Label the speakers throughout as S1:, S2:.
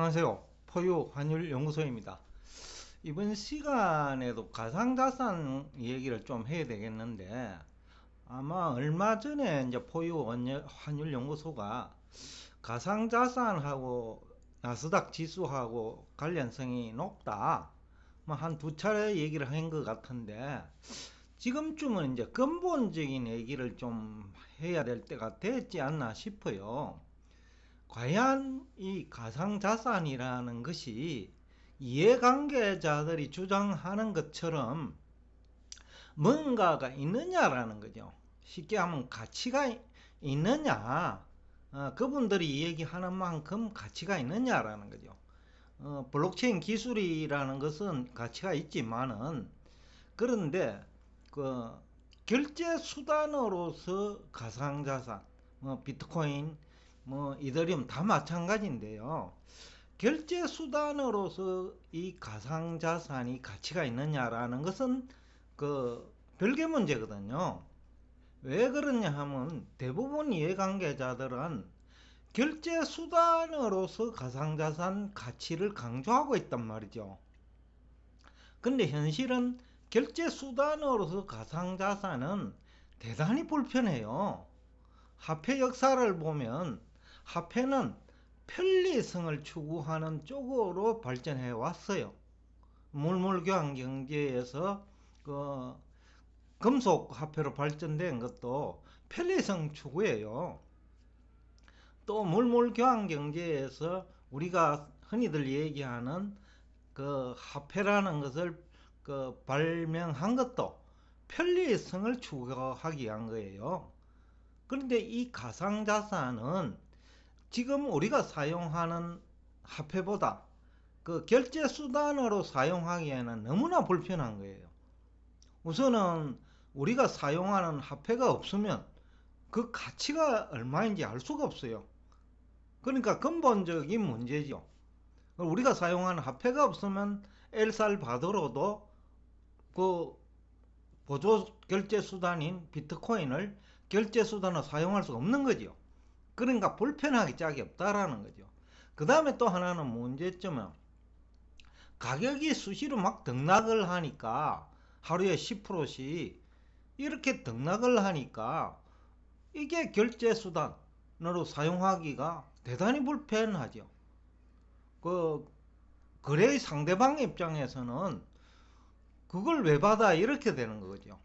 S1: 안녕하세요. 포유 환율 연구소입니다. 이번 시간에도 가상자산 얘기를 좀 해야 되겠는데, 아마 얼마 전에 이제 포유 환율 연구소가 가상자산하고 나스닥 지수하고 관련성이 높다, 뭐 한 두 차례 얘기를 한 것 같은데, 지금쯤은 이제 근본적인 얘기를 좀 해야 될 때가 됐지 않나 싶어요. 과연 이 가상자산이라는 것이 이해관계자들이 주장하는 것처럼 뭔가가 있느냐라는 거죠. 쉽게 하면 가치가 있느냐, 그분들이 얘기하는 만큼 가치가 있느냐라는 거죠. 블록체인 기술이라는 것은 가치가 있지만은, 그런데 그 결제 수단으로서 가상자산, 비트코인, 이더리움 다 마찬가지인데요. 결제 수단으로서 이 가상자산이 가치가 있느냐라는 것은 그 별개 문제거든요. 왜 그러냐 하면 대부분 이해관계자들은 결제 수단으로서 가상자산 가치를 강조하고 있단 말이죠. 근데 현실은 결제 수단으로서 가상자산은 대단히 불편해요. 화폐 역사를 보면 화폐는 편리성을 추구하는 쪽으로 발전해 왔어요. 물물교환 경제에서 그 금속 화폐로 발전된 것도 편리성 추구예요. 또 물물교환 경제에서 우리가 흔히들 얘기하는 그 화폐라는 것을 발명한 것도 편리성을 추구하기 위한 거예요. 그런데 이 가상자산은 지금 우리가 사용하는 화폐보다 그 결제 수단으로 사용하기에는 너무나 불편한 거예요. 우선은 우리가 사용하는 화폐가 없으면 그 가치가 얼마인지 알 수가 없어요. 그러니까 근본적인 문제죠. 우리가 사용하는 화폐가 없으면 엘살바도르도 그 보조 결제 수단인 비트코인을 결제 수단으로 사용할 수가 없는 거죠. 그러니까 불편하기 짝이 없다라는 거죠. 그 다음에 또 하나는 문제점은 가격이 수시로 막 등락을 하니까 하루에 10%씩 이렇게 등락을 하니까 이게 결제 수단으로 사용하기가 대단히 불편하죠. 그 거래의 상대방 입장에서는 그걸 왜 받아 이렇게 되는 거죠.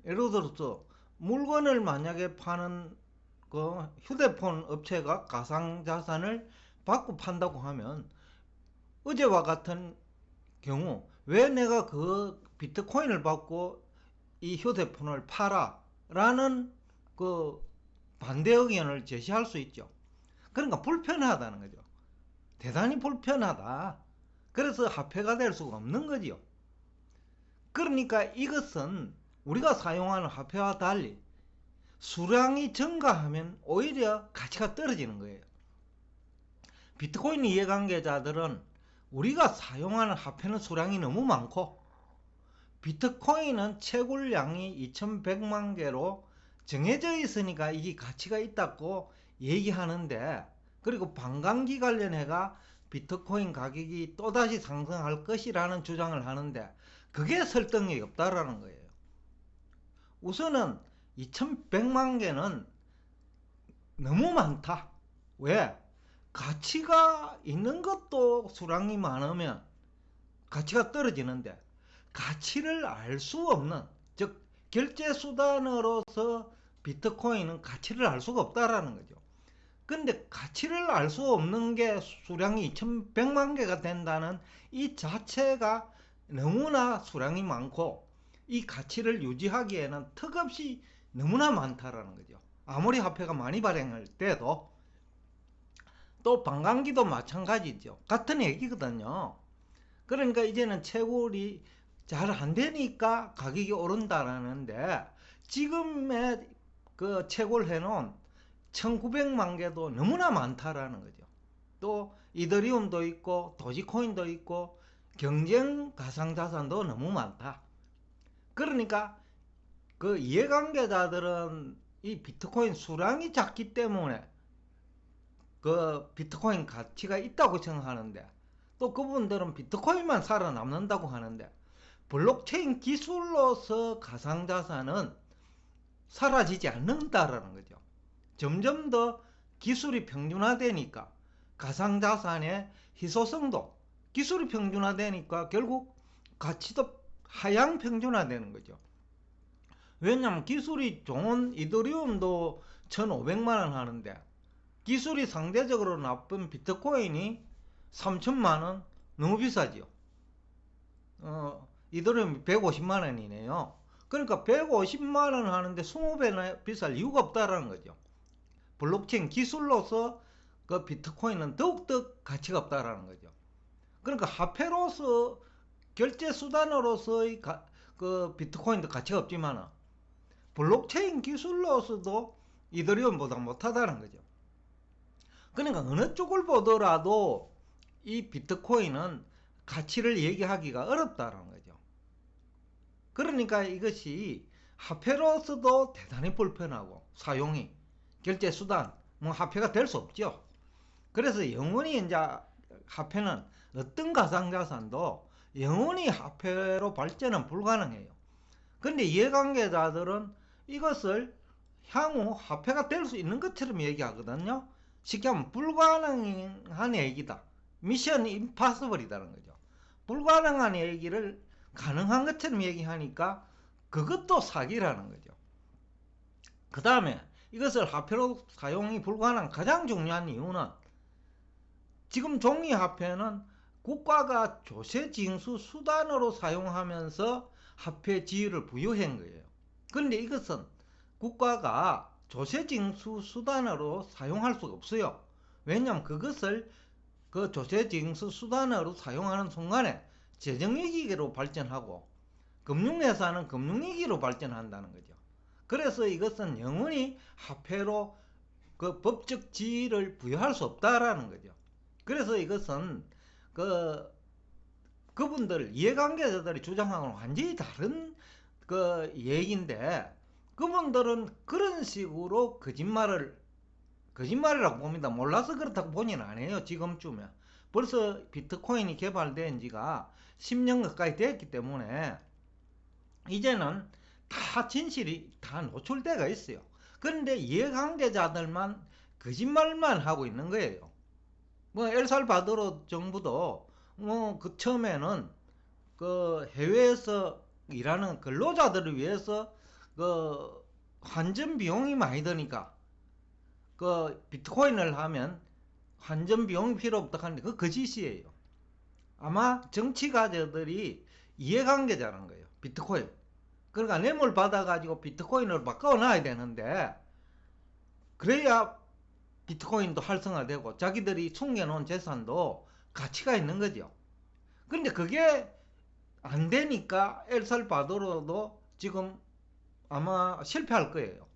S1: 예를 들어서 물건을 만약에 파는 그 휴대폰 업체가 가상자산을 받고 판다고 하면 어제와 같은 경우 왜 내가 그 비트코인을 받고 이 휴대폰을 팔아 라는 그 반대 의견을 제시할 수 있죠. 그러니까 불편하다는 거죠. 대단히 불편하다. 그래서 화폐가 될 수가 없는 거지요. 그러니까 이것은 우리가 사용하는 화폐와 달리 수량이 증가하면 오히려 가치가 떨어지는 거예요. 비트코인 이해관계자들은 우리가 사용하는 화폐는 수량이 너무 많고 비트코인은 채굴량이 2100만 개로 정해져 있으니까 이게 가치가 있다고 얘기하는데, 그리고 반감기 관련해가 비트코인 가격이 또다시 상승할 것이라는 주장을 하는데 그게 설득력이 없다라는 거예요. 우선은 2100만 개는 너무 많다. 왜? 가치가 있는 것도 수량이 많으면 가치가 떨어지는데 가치를 알 수 없는, 즉 결제 수단으로서 비트코인은 가치를 알 수가 없다라는 거죠. 근데 가치를 알 수 없는 게 수량이 2100만 개가 된다는 이 자체가 너무나 수량이 많고 이 가치를 유지하기에는 턱없이 너무나 많다라는 거죠. 아무리 화폐가 많이 발행할 때도. 또 반감기도 마찬가지죠. 같은 얘기거든요. 그러니까 이제는 채굴이 잘 안 되니까 가격이 오른다라는데, 지금의 그 채굴해 놓은 1900만 개도 너무나 많다라는 거죠. 또 이더리움도 있고 도지코인도 있고 경쟁 가상자산도 너무 많다. 그러니까 그 이해관계자들은 이 비트코인 수량이 작기 때문에 그 비트코인 가치가 있다고 생각하는데, 또 그분들은 비트코인만 살아남는다고 하는데, 블록체인 기술로서 가상자산은 사라지지 않는다라는 거죠. 점점 더 기술이 평준화되니까 가상자산의 희소성도, 기술이 평준화되니까 결국 가치도 하향 평준화되는 거죠. 왜냐하면 기술이 좋은 이더리움도 1,500만 원 하는데, 기술이 상대적으로 나쁜 비트코인이 3천만 원, 너무 비싸죠. 이더리움이 150만 원이네요. 그러니까 150만 원 하는데 20배나 비쌀 이유가 없다라는 거죠. 블록체인 기술로서 그 비트코인은 더욱더 가치가 없다라는 거죠. 그러니까 화폐로서, 결제 수단으로서의 그 비트코인도 가치가 없지만 블록체인 기술로서도 이더리움보다 못하다는 거죠. 그러니까 어느 쪽을 보더라도 이 비트코인은 가치를 얘기하기가 어렵다는 거죠. 그러니까 이것이 화폐로서도 대단히 불편하고, 사용이, 결제 수단, 뭐 화폐가 될 수 없죠. 그래서 영원히 이제 화폐는, 어떤 가상자산도 영원히 화폐로 발전은 불가능해요. 근데 이해관계자들은 이것을 향후 화폐가 될 수 있는 것처럼 얘기하거든요. 쉽게 하면 불가능한 얘기다. 미션 임파서블이라는 거죠. 불가능한 얘기를 가능한 것처럼 얘기하니까 그것도 사기라는 거죠. 그 다음에 이것을 화폐로 사용이 불가능한 가장 중요한 이유는, 지금 종이화폐는 국가가 조세징수 수단으로 사용하면서 화폐 지위를 부여한 거예요. 그런데 이것은 국가가 조세징수 수단으로 사용할 수가 없어요. 왜냐하면 그것을 그 조세징수 수단으로 사용하는 순간에 재정위기로 발전하고, 금융회사는 금융위기로 발전한다는 거죠. 그래서 이것은 영원히 화폐로 그 법적 지위를 부여할 수 없다라는 거죠. 그래서 이것은 그분들, 이해관계자들이 주장하고는 완전히 다른 그 얘기인데, 그분들은 그런 식으로 거짓말이라고 봅니다. 몰라서 그렇다고 본인은 안 해요. 지금쯤에 벌써 비트코인이 개발된 지가 10년 가까이 됐기 때문에 이제는 다 진실이 다 노출되어 있어요. 그런데 이해관계자들만 거짓말만 하고 있는 거예요. 뭐 엘살바도르 정부도 그 처음에는 그 해외에서 일하는 근로자들을 위해서 그 환전 비용이 많이 드니까 그 비트코인을 하면 환전 비용이 필요 없다 하는데, 그 거짓이에요. 아마 정치가들이 이해관계자라는 거예요. 비트코인. 그러니까 뇌물 받아가지고 비트코인으로 바꿔놔야 되는데, 그래야 비트코인도 활성화되고 자기들이 숨겨놓은 재산도 가치가 있는 거죠. 그런데 그게 안 되니까 엘살바도르도 지금 아마 실패할 거예요.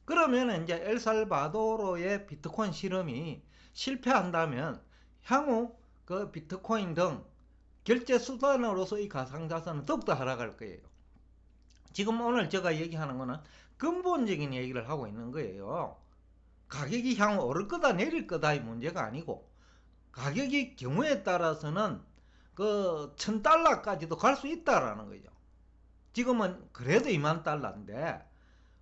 S1: 그러면 이제 엘살바도르의 비트코인 실험이 실패한다면 향후 그 비트코인 등 결제 수단으로서의 가상자산은 더욱더 하락할 거예요. 지금 오늘 제가 얘기하는 거는 근본적인 얘기를 하고 있는 거예요. 가격이 향후 오를 거다 내릴 거다의 문제가 아니고, 가격이 경우에 따라서는 그 1,000달러까지도 갈 수 있다라는 거죠. 지금은 그래도 2만 달러인데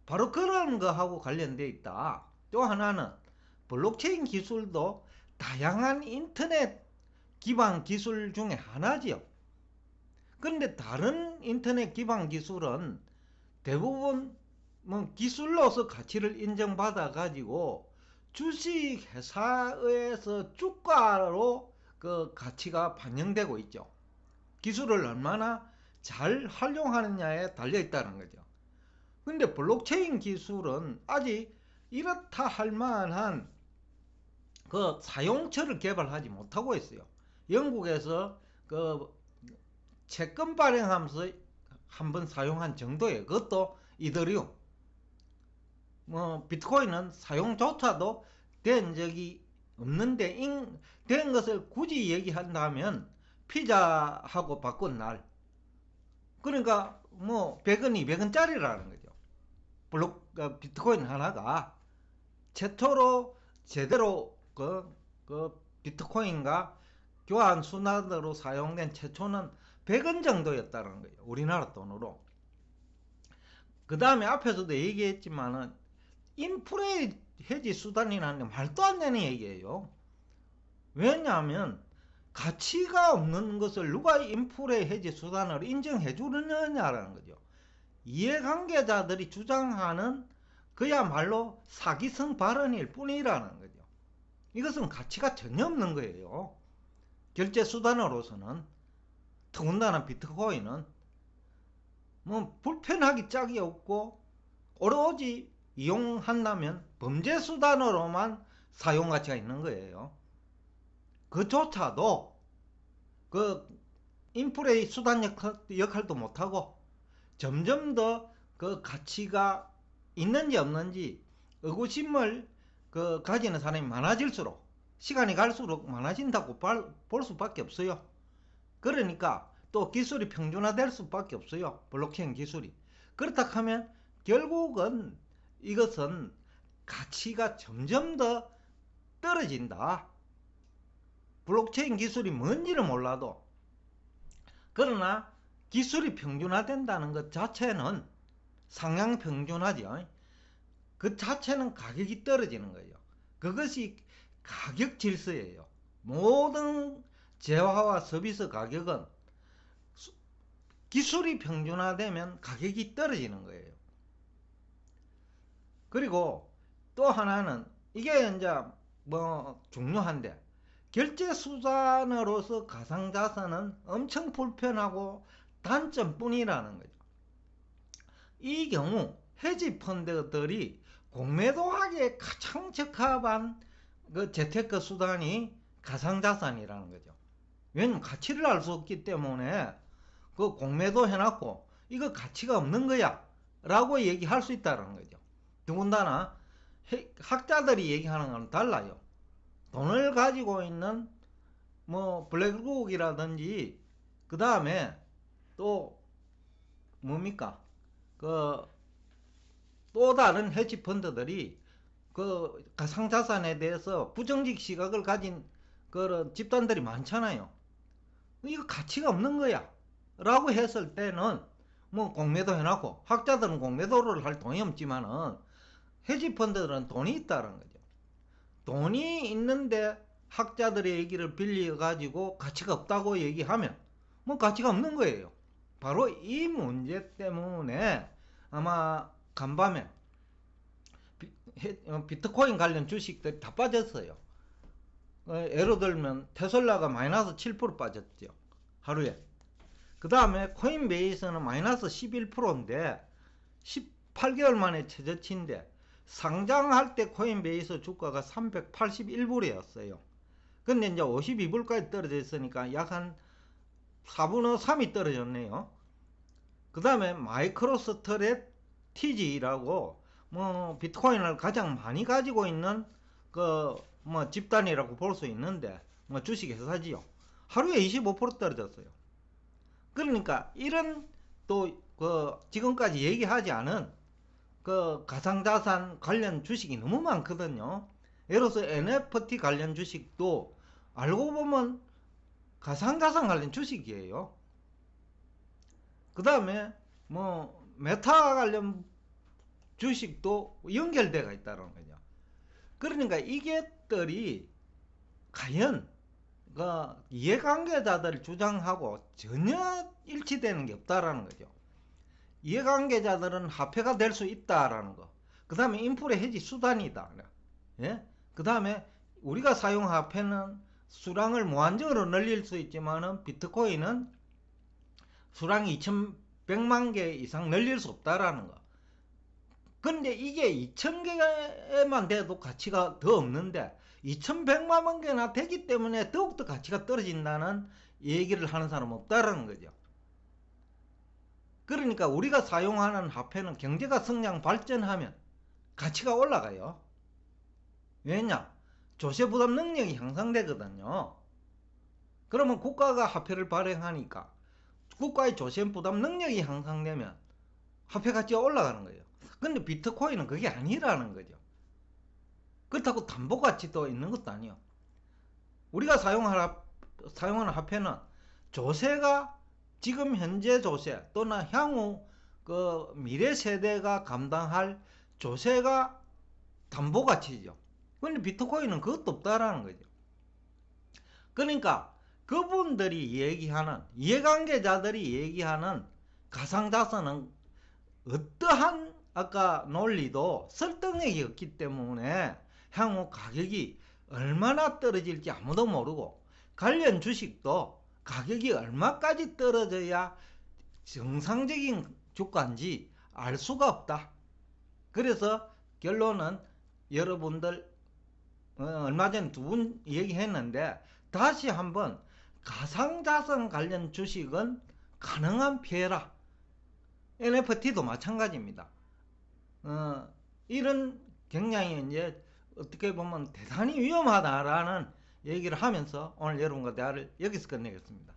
S1: 바로 그런 거하고 관련되어 있다. 또 하나는 블록체인 기술도 다양한 인터넷 기반 기술 중에 하나지요. 그런데 다른 인터넷 기반 기술은 대부분 뭐 기술로서 가치를 인정받아 가지고 주식 회사에서 주가로 그 가치가 반영되고 있죠. 기술을 얼마나 잘 활용하느냐에 달려 있다는 거죠. 근데 블록체인 기술은 아직 이렇다 할 만한 그 사용처를 개발하지 못하고 있어요. 영국에서 그 채권 발행하면서 한번 사용한 정도예요. 그것도 이더리움. 뭐 비트코인은 사용조차도 된 적이 없는데, 된 것을 굳이 얘기한다면 피자하고 바꾼 날. 그러니까 뭐 100원, 200원짜리라는 거죠. 비트코인 하나가 최초로 제대로 비트코인과 교환 수단으로 사용된 최초는 100원 정도였다는 거예요. 우리나라 돈으로. 그 다음에 앞에서도 얘기했지만은 인플레 해지 수단이라는 게 말도 안 되는 얘기예요. 왜냐하면 가치가 없는 것을 누가 인플레 해지 수단으로 인정해 주느냐라는 거죠. 이해관계자들이 주장하는 그야말로 사기성 발언일 뿐이라는 거죠. 이것은 가치가 전혀 없는 거예요. 결제 수단으로서는. 더군다나 비트코인은 뭐 불편하기 짝이 없고 오로지 이용한다면 범죄 수단으로만 사용 가치가 있는 거예요. 그조차도 그 인플레이 수단 역할도 못하고 점점 더 그 가치가 있는지 없는지 의구심을 가지는 사람이 많아질수록 시간이 갈수록 많아진다고 볼 수밖에 없어요. 그러니까 또 기술이 평준화될 수밖에 없어요. 블록체인 기술이. 그렇다 하면 결국은 이것은 가치가 점점 더 떨어진다. 블록체인 기술이 뭔지는 몰라도. 그러나 기술이 평준화된다는 것 자체는 상향 평준화죠. 그 자체는 가격이 떨어지는 거예요. 그것이 가격 질서예요. 모든 재화와 서비스 가격은 기술이 평준화되면 가격이 떨어지는 거예요. 그리고 또 하나는 이게 이제 뭐 중요한데 결제 수단으로서 가상자산은 엄청 불편하고 단점뿐이라는 거죠. 이 경우 헤지 펀드들이 공매도하기에 가장 적합한 그 재테크 수단이 가상자산이라는 거죠. 왜냐면 가치를 알 수 없기 때문에 그 공매도 해놨고 이거 가치가 없는 거야 라고 얘기할 수 있다는 거죠. 더군다나 학자들이 얘기하는 건 달라요. 돈을 가지고 있는 뭐 블랙록이라든지 그 다음에 또 뭡니까 또 다른 헤지 펀드들이 그 가상자산에 대해서 부정적 시각을 가진 그런 집단들이 많잖아요. 이거 가치가 없는 거야 라고 했을 때는 뭐 공매도 해놨고 학자들은 공매도를 할 돈이 없지만은 헤지 펀드들은 돈이 있다는 거죠. 돈이 있는데 학자들의 얘기를 빌려 가지고 가치가 없다고 얘기하면 뭐 가치가 없는 거예요. 바로 이 문제 때문에 아마 간밤에 비트코인 관련 주식들이 다 빠졌어요. 예를 들면 테슬라가 마이너스 7% 빠졌죠. 하루에. 그 다음에 코인베이스는 마이너스 11%인데 18개월 만에 최저치인데 상장할 때 코인베이스 주가가 381불이었어요. 근데 이제 52불까지 떨어져 있으니까 약 한 4분의 3이 떨어졌네요. 그 다음에 마이크로스트래티지라고 뭐 비트코인을 가장 많이 가지고 있는 그 뭐 집단이라고 볼 수 있는데 뭐 주식 회사지요. 하루에 25% 떨어졌어요. 그러니까 이런 또 그 지금까지 얘기하지 않은 그 가상자산 관련 주식이 너무 많거든요. 예를 들어서 NFT 관련 주식도 알고 보면 가상자산 관련 주식이에요. 그 다음에 뭐 메타 관련 주식도 연결되어 있다는 거죠. 그러니까 이게들이 과연 그 이해관계자들 주장하고 전혀 일치되는 게 없다라는 거죠. 이해관계자들은 화폐가 될 수 있다라는 거. 그 다음에 인플레 해지 수단이다. 예? 그 다음에 우리가 사용 화폐는 수량을 무한정으로 늘릴 수 있지만은 비트코인은 수량이 2100만 개 이상 늘릴 수 없다라는 거. 근데 이게 2000개만 돼도 가치가 더 없는데 2100만 개나 되기 때문에 더욱더 가치가 떨어진다는 얘기를 하는 사람은 없다라는 거죠. 그러니까 우리가 사용하는 화폐는 경제가 성장 발전하면 가치가 올라가요. 왜냐? 조세 부담 능력이 향상되거든요. 그러면 국가가 화폐를 발행하니까 국가의 조세 부담 능력이 향상되면 화폐 가치가 올라가는 거예요. 근데 비트코인은 그게 아니라는 거죠. 그렇다고 담보 가치도 있는 것도 아니에요. 우리가 사용하는 화폐는 조세가 지금 현재 조세 또는 향후 그 미래 세대가 감당할 조세가 담보 가치죠. 근데 비트코인은 그것도 없다라는 거죠. 그러니까 그분들이 얘기하는, 이해관계자들이 얘기하는 가상자산은 어떠한 아까 논리도 설득력이 없기 때문에 향후 가격이 얼마나 떨어질지 아무도 모르고, 관련 주식도 가격이 얼마까지 떨어져야 정상적인 주가인지 알 수가 없다. 그래서 결론은 여러분들 얼마 전에 두 분 얘기했는데 다시 한번 가상자산 관련 주식은 가능한 피해라. NFT도 마찬가지입니다. 이런 굉장히 이제 어떻게 보면 대단히 위험하다라는 얘기를 하면서 오늘 여러분과 대화를 여기서 끝내겠습니다.